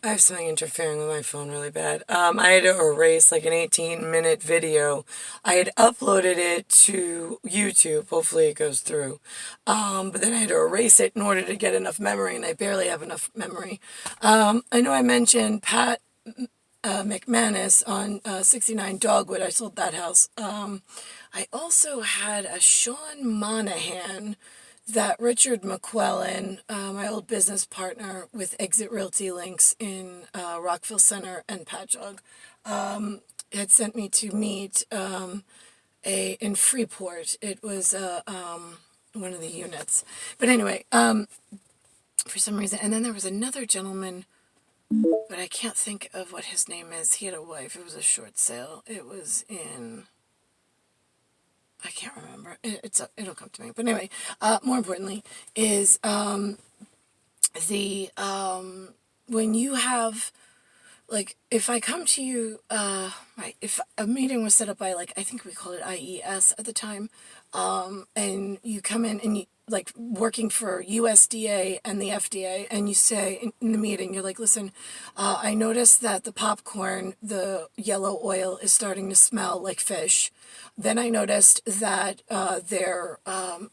I have something interfering with my phone really bad. I had to erase like an 18-minute video. I had uploaded it to YouTube. Hopefully it goes through. But then I had to erase it in order to get enough memory, and I barely have enough memory. I know I mentioned Pat McManus on 69 Dogwood. I sold that house. I also had a Sean Monahan that Richard McQuellen, my old business partner with Exit Realty Links in Rockville Center and Patchogue, had sent me to meet in Freeport. It was one of the units. But anyway, for some reason, and then there was another gentleman, but I can't think of what his name is. He had a wife. It was a short sale. It was in... I can't remember. It'll come to me. But anyway, more importantly, is when you have, like, if I come to you, right, if a meeting was set up by, like, I think we called it IES at the time, and you come in and you, like, working for USDA and the FDA, and you say in the meeting, you're like, listen, I noticed that the popcorn, the yellow oil is starting to smell like fish. Then I noticed that they're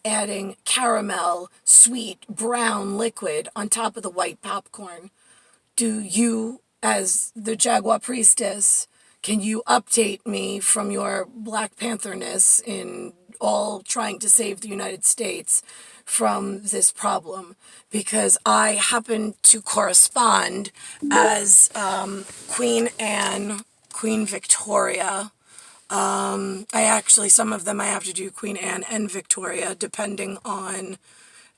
adding caramel, sweet, brown liquid on top of the white popcorn. Do you, as the Jaguar priestess, can you update me from your Black Panther-ness in all trying to save the United States from this problem? Because I happen to correspond as Queen Anne, Queen Victoria. I actually, some of them I have to do Queen Anne and Victoria, depending on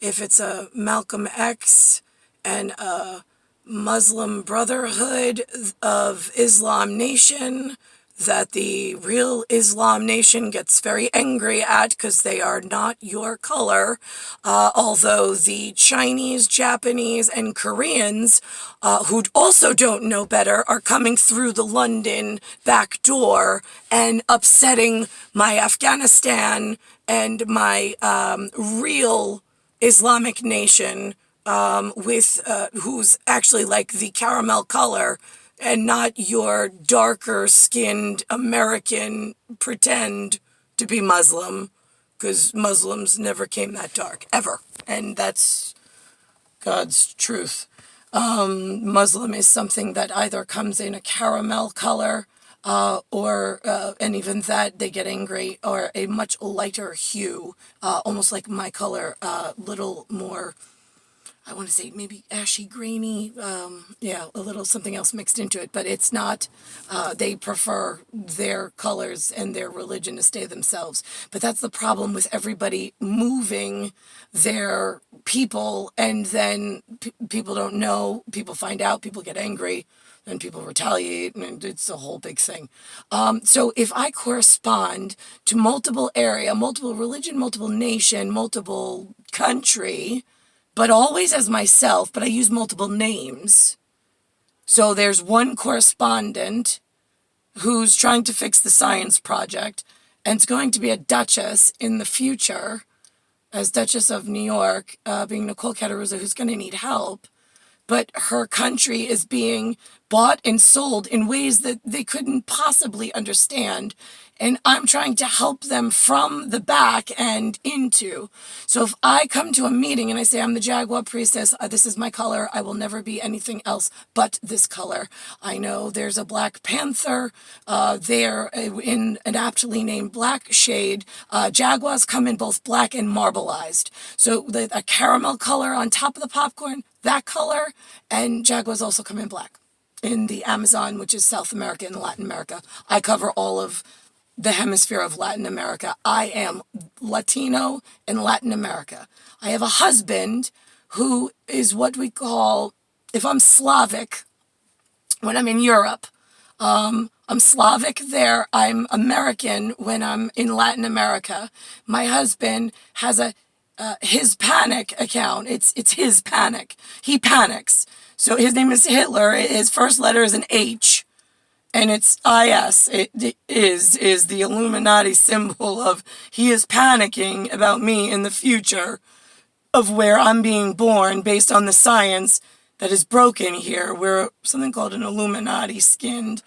if it's a Malcolm X and a Muslim Brotherhood of Islam Nation that the real Islam Nation gets very angry at because they are not your color, although the Chinese, Japanese, and Koreans, who also don't know better, are coming through the London back door and upsetting my Afghanistan and my real Islamic nation with who's actually like the caramel color and not your darker skinned American pretend to be Muslim, because Muslims never came that dark, ever. And that's God's truth. Muslim is something that either comes in a caramel color or and even that they get angry, or a much lighter hue, almost like my color, little more, I want to say maybe ashy, grainy, yeah, a little something else mixed into it, but it's not, they prefer their colors and their religion to stay themselves. But that's the problem with everybody moving their people, and then people don't know, people find out, people get angry, and people retaliate, and it's a whole big thing. So if I correspond to multiple area, multiple religion, multiple nation, multiple country, but always as myself, but I use multiple names. So there's one correspondent who's trying to fix the science project, and it's going to be a duchess in the future, as Duchess of New York, being Nicole Cataruzza, who's going to need help. But her country is being bought and sold in ways that they couldn't possibly understand. And I'm trying to help them from the back and into. So if I come to a meeting and I say, I'm the Jaguar priestess, this is my color, I will never be anything else but this color. I know there's a Black Panther there in an aptly named black shade. Jaguars come in both black and marbleized. So a caramel color on top of the popcorn, that color, and Jaguars also come in black. In the Amazon, which is South America and Latin America. I cover all of the hemisphere of Latin America. I am Latino in Latin America. I have a husband who is what we call, if I'm Slavic, when I'm in Europe, I'm Slavic there. I'm American when I'm in Latin America. My husband has a Hispanic account. It's his panic. He panics. So his name is Hitler. His first letter is an H, and it's IS. It is the Illuminati symbol of he is panicking about me in the future of where I'm being born based on the science, that is broken here. We're something called an Illuminati skinned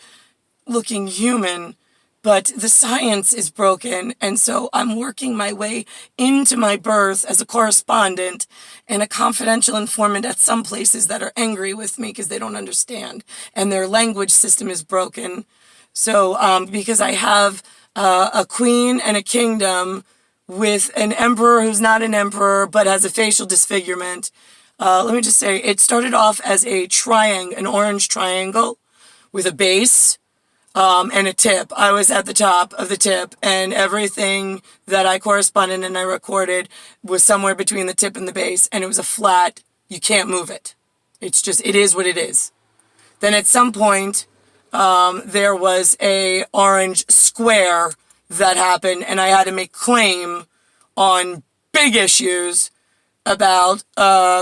looking human, but the science is broken. And so I'm working my way into my birth as a correspondent and a confidential informant at some places that are angry with me because they don't understand and their language system is broken. So because I have a queen and a kingdom with an emperor who's not an emperor but has a facial disfigurement. Let me just say, it started off as a triangle, an orange triangle with a base and a tip. I was at the top of the tip, and everything that I corresponded and I recorded was somewhere between the tip and the base, and it was a flat, you can't move it. It's just, it is what it is. Then at some point, there was a orange square that happened, and I had to make claim on big issues about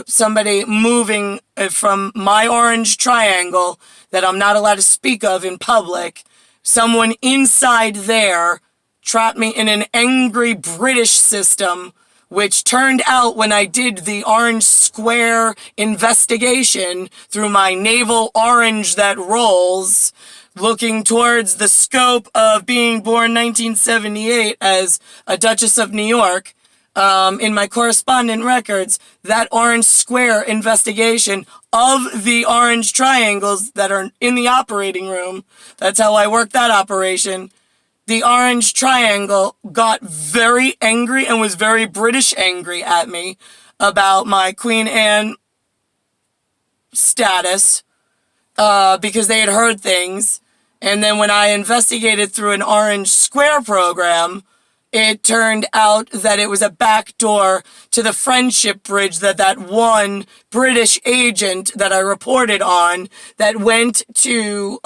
somebody moving from my orange triangle that I'm not allowed to speak of in public. Someone inside there trapped me in an angry British system, which turned out when I did the orange square investigation through my navel orange that rolls, looking towards the scope of being born 1978 as a Duchess of New York, in my correspondent records, that orange square investigation of the orange triangles that are in the operating room, that's how I worked that operation. The orange triangle got very angry and was very British angry at me about my Queen Anne status, because they had heard things. And then when I investigated through an orange square program, it turned out that it was a backdoor to the friendship bridge that one British agent that I reported on that went to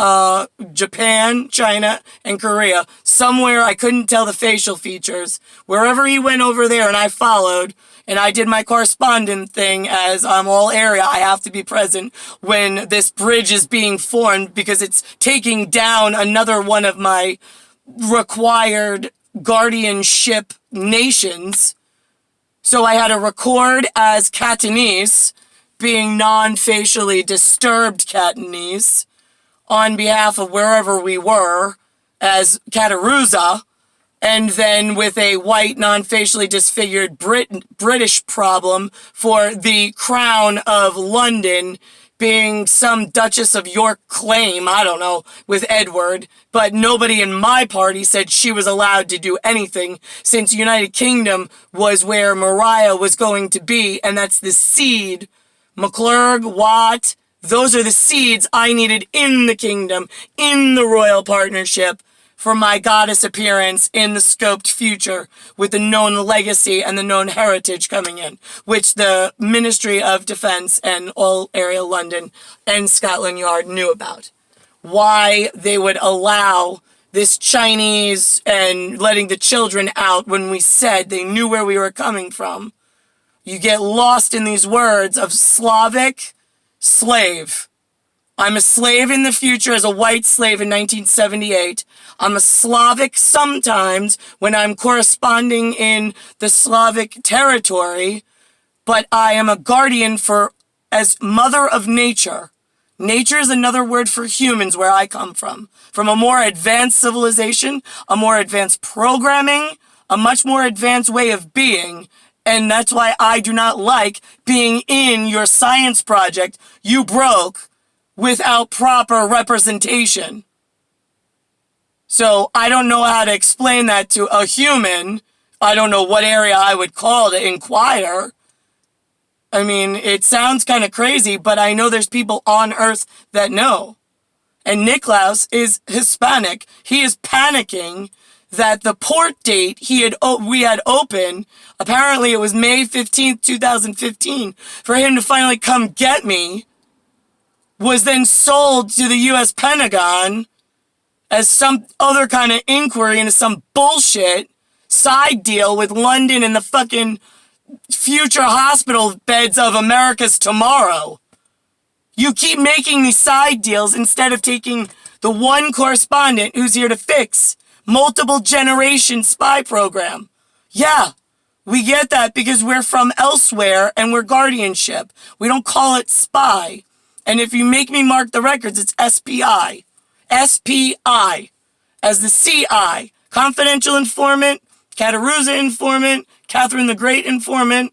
Japan, China, and Korea. Somewhere I couldn't tell the facial features. Wherever he went over there and I followed, and I did my correspondent thing as I'm all area. I have to be present when this bridge is being formed because it's taking down another one of my required guardianship nations. So I had to record as Catanese, being non-facially disturbed Catanese, on behalf of wherever we were as Cataruza, and then with a white, non-facially disfigured British problem for the Crown of London being some Duchess of York claim, I don't know, with Edward, but nobody in my party said she was allowed to do anything since United Kingdom was where Mariah was going to be, and that's the seed. McClurg, Watt, those are the seeds I needed in the kingdom, in the royal partnership, for my goddess appearance in the scoped future with the known legacy and the known heritage coming in, which the Ministry of Defense and all area London and Scotland Yard knew about. Why they would allow this Chinese and letting the children out when we said they knew where we were coming from. You get lost in these words of Slavic, slave. I'm a slave in the future as a white slave in 1978. I'm a Slavic sometimes when I'm corresponding in the Slavic territory, but I am a guardian for as mother of nature. Nature is another word for humans where I come from a more advanced civilization, a more advanced programming, a much more advanced way of being. And that's why I do not like being in your science project you broke without proper representation. So I don't know how to explain that to a human. I don't know what area I would call to inquire. I mean, it sounds kind of crazy, but I know there's people on Earth that know. And NICKLAUS is Hispanic. He is panicking that the port date we had open, apparently it was May 15th, 2015, for him to finally come get me, was then sold to the U.S. Pentagon as some other kind of inquiry into some bullshit side deal with London and the fucking future hospital beds of America's tomorrow. You keep making these side deals instead of taking the one correspondent who's here to fix multiple generation spy program. Yeah, we get that because we're from elsewhere and we're guardianship. We don't call it spy. And if you make me mark the records, it's SPI. SPI as the CI. Confidential informant, Kataruza informant, Catherine the Great informant.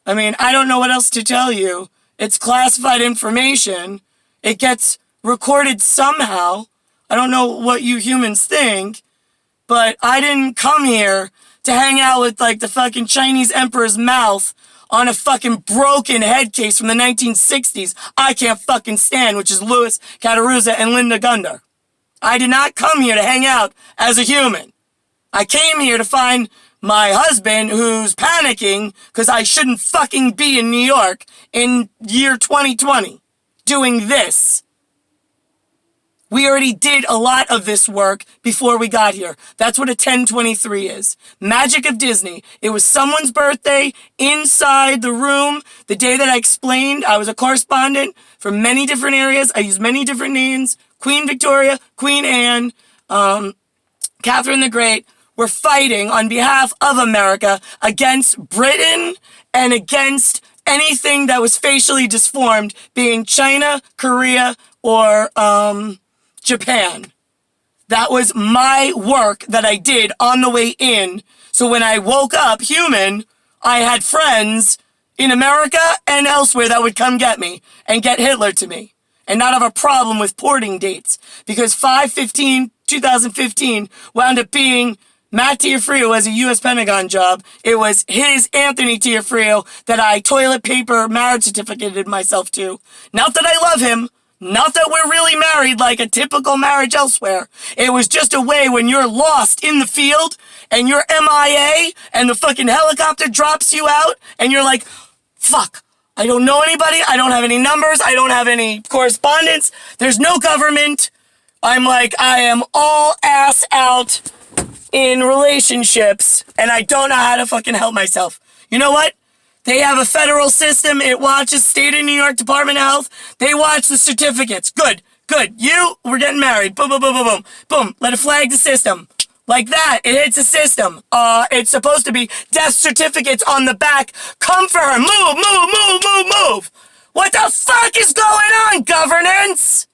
I mean, I don't know what else to tell you. It's classified information. It gets recorded somehow. I don't know what you humans think, but I didn't come here to hang out with like the fucking Chinese emperor's mouth on a fucking broken head case from the 1960s I can't fucking stand, which is Louis Kataruza and Linda Gunder. I did not come here to hang out as a human. I came here to find my husband who's panicking because I shouldn't fucking be in New York in year 2020 doing this. We already did a lot of this work before we got here. That's what a 1023 is. Magic of Disney. It was someone's birthday inside the room. The day that I explained, I was a correspondent for many different areas. I used many different names. Queen Victoria, Queen Anne, Catherine the Great were fighting on behalf of America against Britain and against anything that was facially disformed, being China, Korea, or Japan. That was my work that I did on the way in. So when I woke up human, I had friends in America and elsewhere that would come get me and get Hitler to me and not have a problem with porting dates, because 5/15/2015 wound up being Matt Tiafrio as a U.S. Pentagon job. It was his Anthony Tiafrio that I toilet paper marriage certificated myself to. Not that I love him. Not that we're really married like a typical marriage elsewhere. It was just a way when you're lost in the field and you're MIA and the fucking helicopter drops you out and you're like, fuck, I don't know anybody. I don't have any numbers. I don't have any correspondence. There's no government. I'm like, I am all ass out in relationships and I don't know how to fucking help myself. You know what? They have a federal system. It watches state of New York Department of Health. They watch the certificates. Good. We're getting married. Boom, boom, boom, boom, boom. Boom. Let it flag the system. Like that. It hits the system. It's supposed to be death certificates on the back. Come for her. Move. What the fuck is going on, governance?